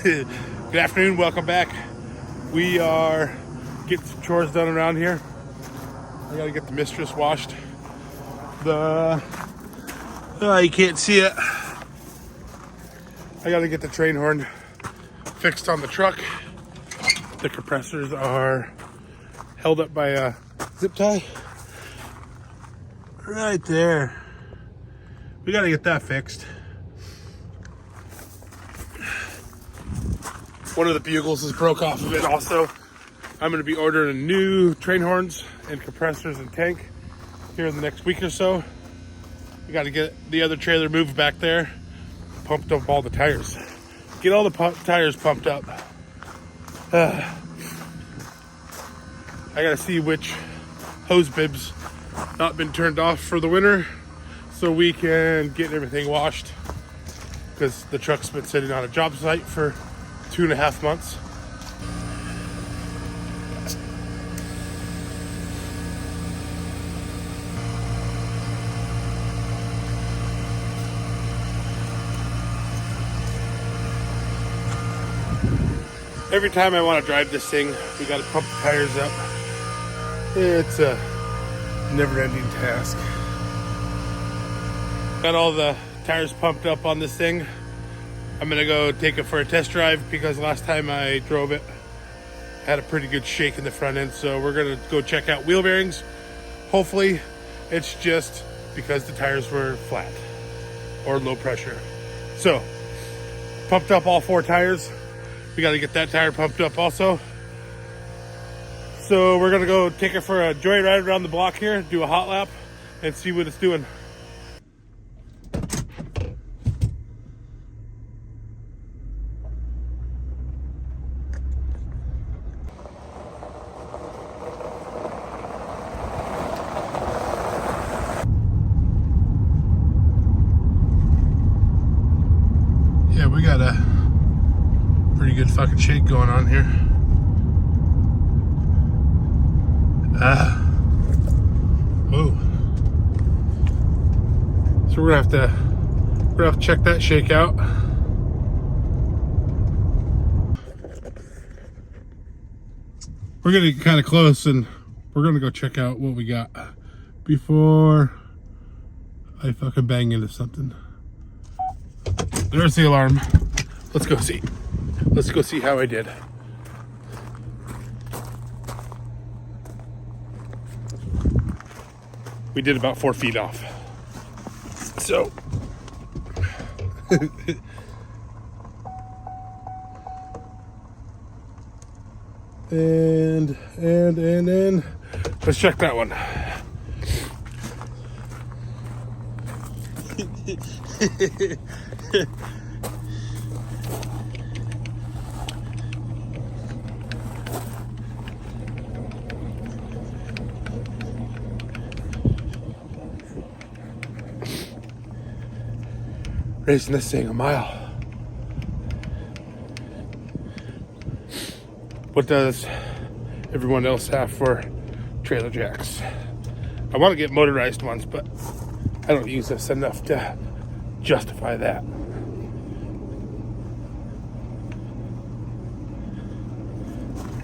Good afternoon, welcome back. We are getting some chores done around here. I gotta get the mistress washed. You can't see it. I gotta get the train horn fixed on the truck. The compressors are held up by a zip tie. Right there. We gotta get that fixed. One of the bugles is broke off of it also. I'm gonna be ordering new train horns and compressors and tank here in the next week or so. We gotta get the other trailer moved back there, pumped up all the tires. Get all the tires pumped up. I gotta see which hose bibs not been turned off for the winter so we can get everything washed, because the truck's been sitting on a job site for 2.5 months. Every time I want to drive this thing, we got to pump the tires up. It's a never-ending task. Got all the tires pumped up on this thing. I'm gonna go take it for a test drive because last time I drove it, I had a pretty good shake in the front end. So we're gonna go check out wheel bearings. Hopefully it's just because the tires were flat or low pressure. So pumped up all 4 tires. We got to get that tire pumped up also. So we're gonna go take it for a joyride around the block here, do a hot lap, and see what it's doing. Yeah, we got a pretty good fucking shake going on here. Oh. So we're gonna have to check that shake out. We're getting kind of close, and we're gonna go check out what we got before I fucking bang into something. There's the alarm. Let's go see. Let's go see how I did. We did about 4 feet off. So. and let's check that one. Racing this thing a mile. What does everyone else have for trailer jacks? I want to get motorized ones, but I don't use this enough to justify that.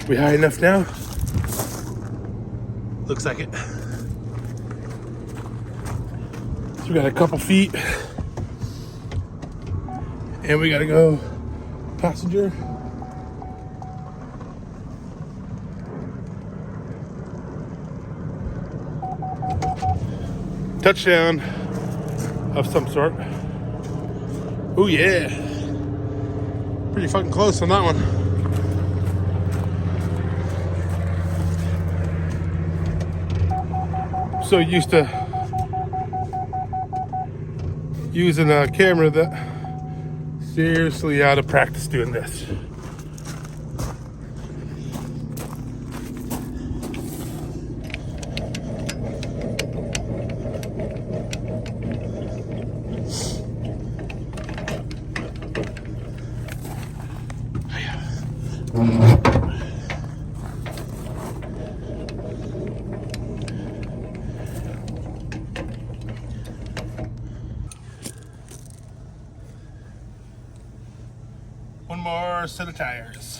We high enough now? Looks like it. So we got a couple feet. And we gotta go passenger. Touchdown of some sort. Oh yeah. Pretty fucking close on that one. So used to using a camera that seriously out of practice doing this. One more set of tires.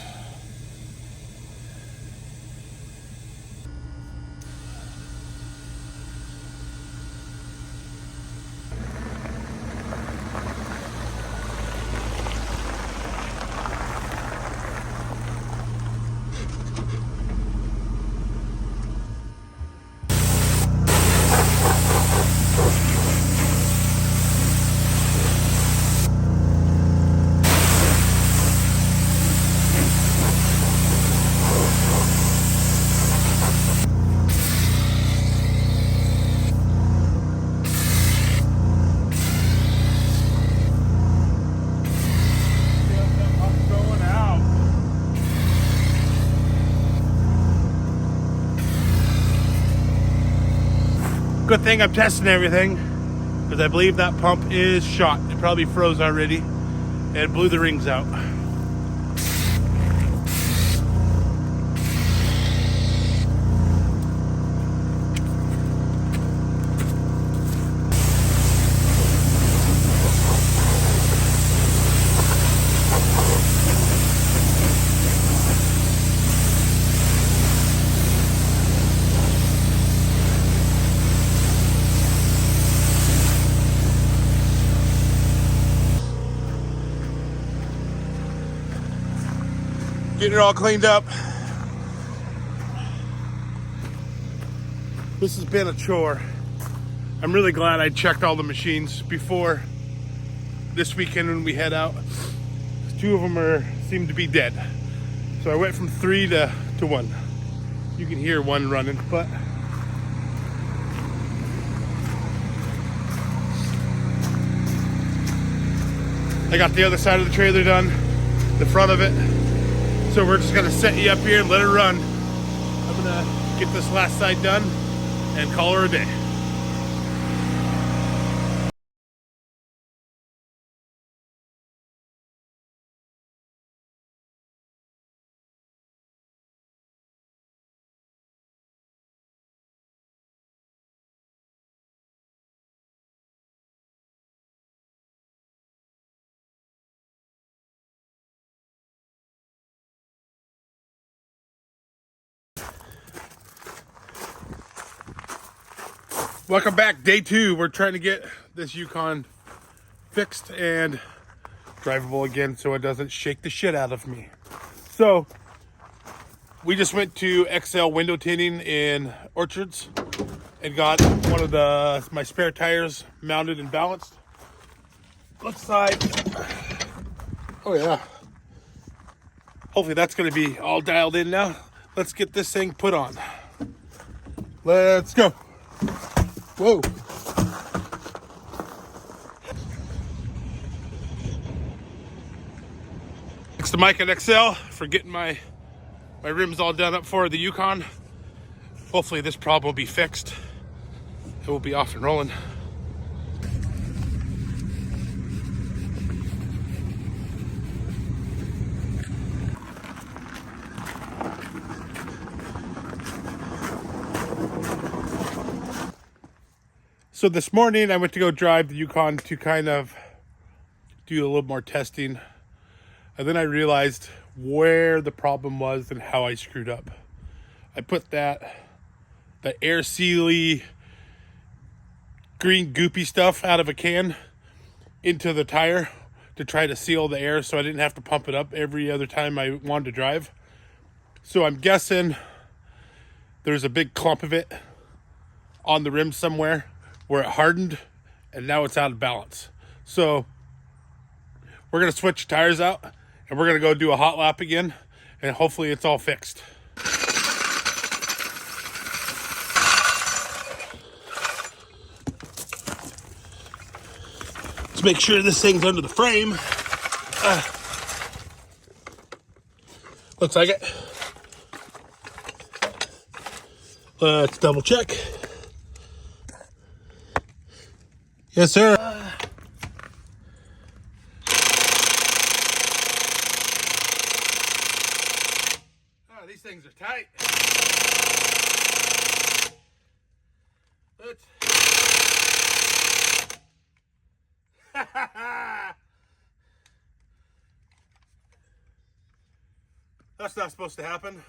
Good thing I'm testing everything, because I believe that pump is shot. It probably froze already and blew the rings out. Getting it all cleaned up. This has been a chore. I'm really glad I checked all the machines before this weekend when we head out. 2 of them seem to be dead. So I went from 3 to 1. You can hear one running, but I got the other side of the trailer done, the front of it. So we're just gonna set you up here and let it run. I'm gonna get this last side done and call her a day. Welcome back, day 2. We're trying to get this Yukon fixed and drivable again so it doesn't shake the shit out of me. So we just went to XL window tinting in Orchards and got one of my spare tires mounted and balanced. Left side. Oh yeah. Hopefully that's gonna be all dialed in now. Let's get this thing put on. Let's go. Whoa. Thanks to Mike at XL for getting my rims all done up for the Yukon. Hopefully this problem will be fixed. It will be off and rolling. So this morning I went to go drive the Yukon to kind of do a little more testing. And then I realized where the problem was and how I screwed up. I put the air sealy green goopy stuff out of a can into the tire to try to seal the air so I didn't have to pump it up every other time I wanted to drive. So I'm guessing there's a big clump of it on the rim somewhere where it hardened and now it's out of balance. So we're gonna switch tires out and we're gonna go do a hot lap again and hopefully it's all fixed. Let's make sure this thing's under the frame. Looks like it. Let's double check. Yes, sir. These things are tight. Let's. That's not supposed to happen.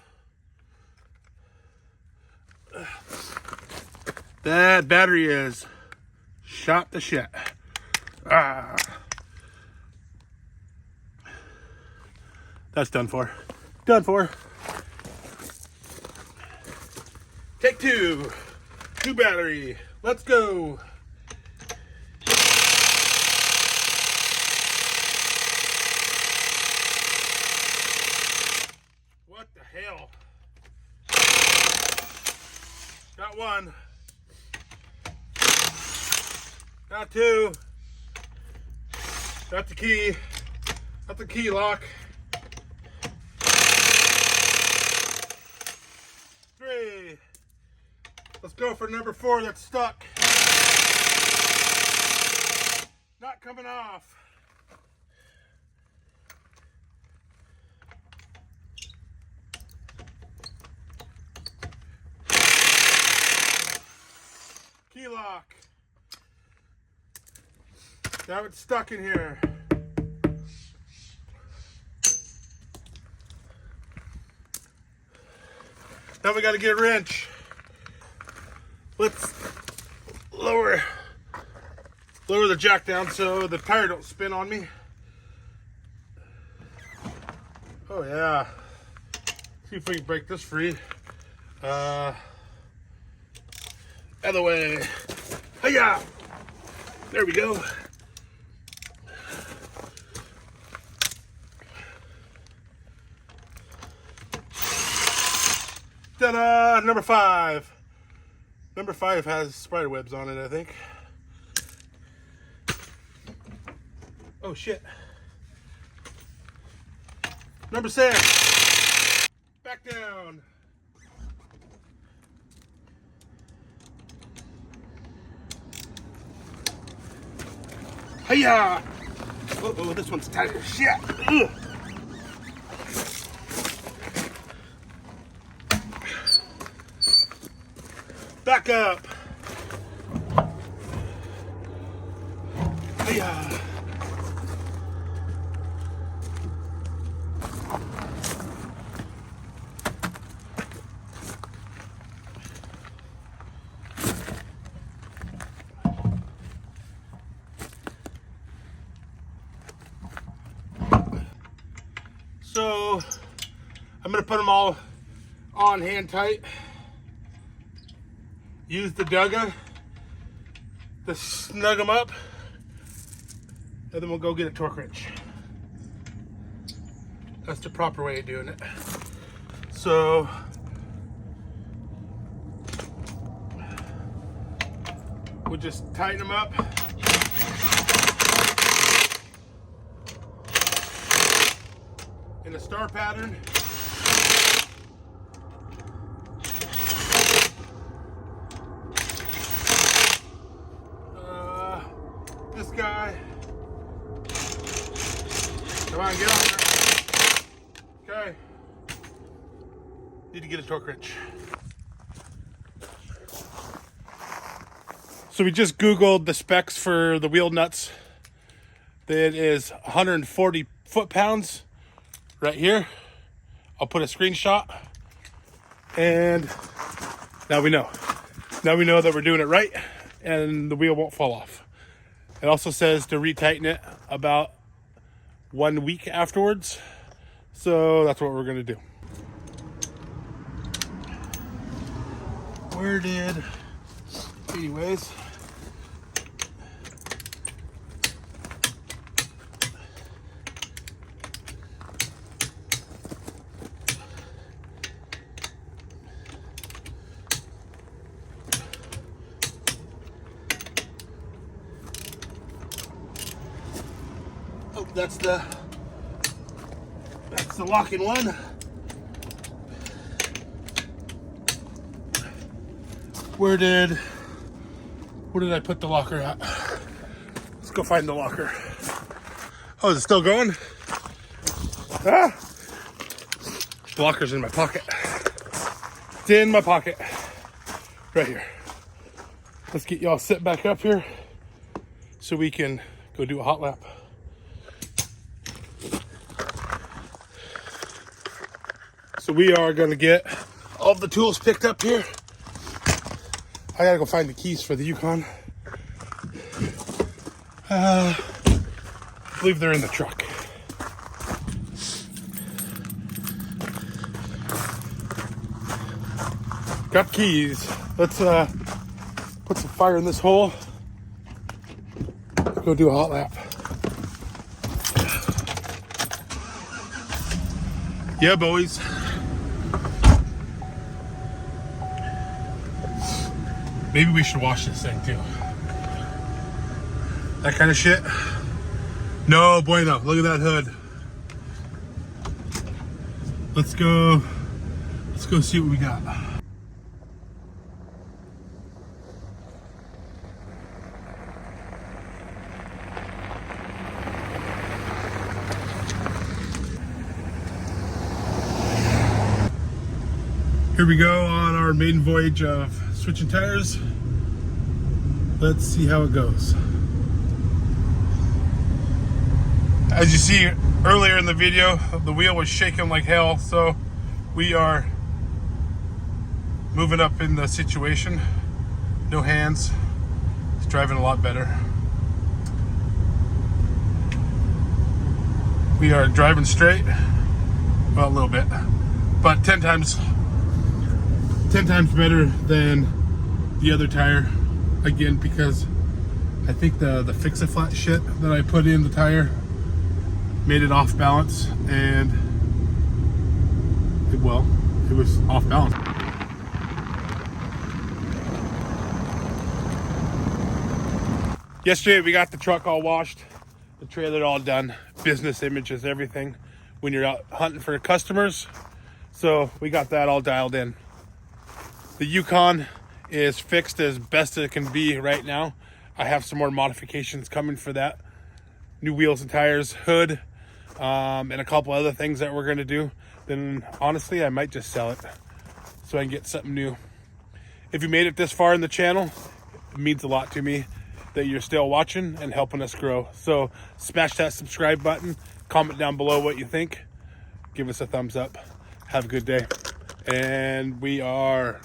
That battery is shot to shit. Ah. That's done for. Done for. Take two. New battery. Let's go. What the hell? Got one. Got two. Got the key. Got the key lock. Three. Let's go for number 4 that's stuck. Not coming off. Key lock. Now it's stuck in here. Now we got to get a wrench. Let's lower the jack down so the tire don't spin on me. Oh yeah. See if we can break this free. Other way. Hiya! There we go. Ta-da! Number 5. Number 5 has spider webs on it, I think. Oh shit. Number 6. Back down. Hiya! Uh-oh, this one's tight as shit. Ugh. Back up. Hiya. So I'm gonna put them all on hand tight. Use the dugga to snug them up, and then we'll go get a torque wrench. That's the proper way of doing it. So we'll just tighten them up. In a star pattern. This guy. Come on, get on there. Okay. Need to get a torque wrench. So we just Googled the specs for the wheel nuts. It is 140 foot-pounds right here. I'll put a screenshot. And now we know. Now we know that we're doing it right and the wheel won't fall off. It also says to retighten it about 1 week afterwards. So that's what we're gonna do. Anyways. Oh, that's the locking one. Where did I put the locker at? Let's go find the locker. Oh, is it still going? Ah! The locker's in my pocket. It's in my pocket. Right here. Let's get y'all set back up here so we can go do a hot lap. So we are gonna get all of the tools picked up here. I gotta go find the keys for the Yukon. I believe they're in the truck. Got keys. Let's put some fire in this hole. Go do a hot lap. Yeah, boys. Maybe we should wash this thing too. That kind of shit. No bueno. Look at that hood. Let's go see what we got. Here we go on our maiden voyage of switching tires. Let's see how it goes. As you see earlier in the video, the wheel was shaking like hell, so we are moving up in the situation. No hands. It's driving a lot better. We are driving straight. Well, a little bit, but 10 times better than the other tire. Again, because I think the fix-a-flat shit that I put in the tire made it off balance, and it was off balance. Yesterday we got the truck all washed, the trailer all done, business images, everything when you're out hunting for customers. So we got that all dialed in. The Yukon is fixed as best it can be right now. I have some more modifications coming for that. New wheels and tires, hood, and a couple other things that we're gonna do. Then honestly, I might just sell it so I can get something new. If you made it this far in the channel, it means a lot to me that you're still watching and helping us grow. So smash that subscribe button, comment down below what you think, give us a thumbs up. Have a good day. And we are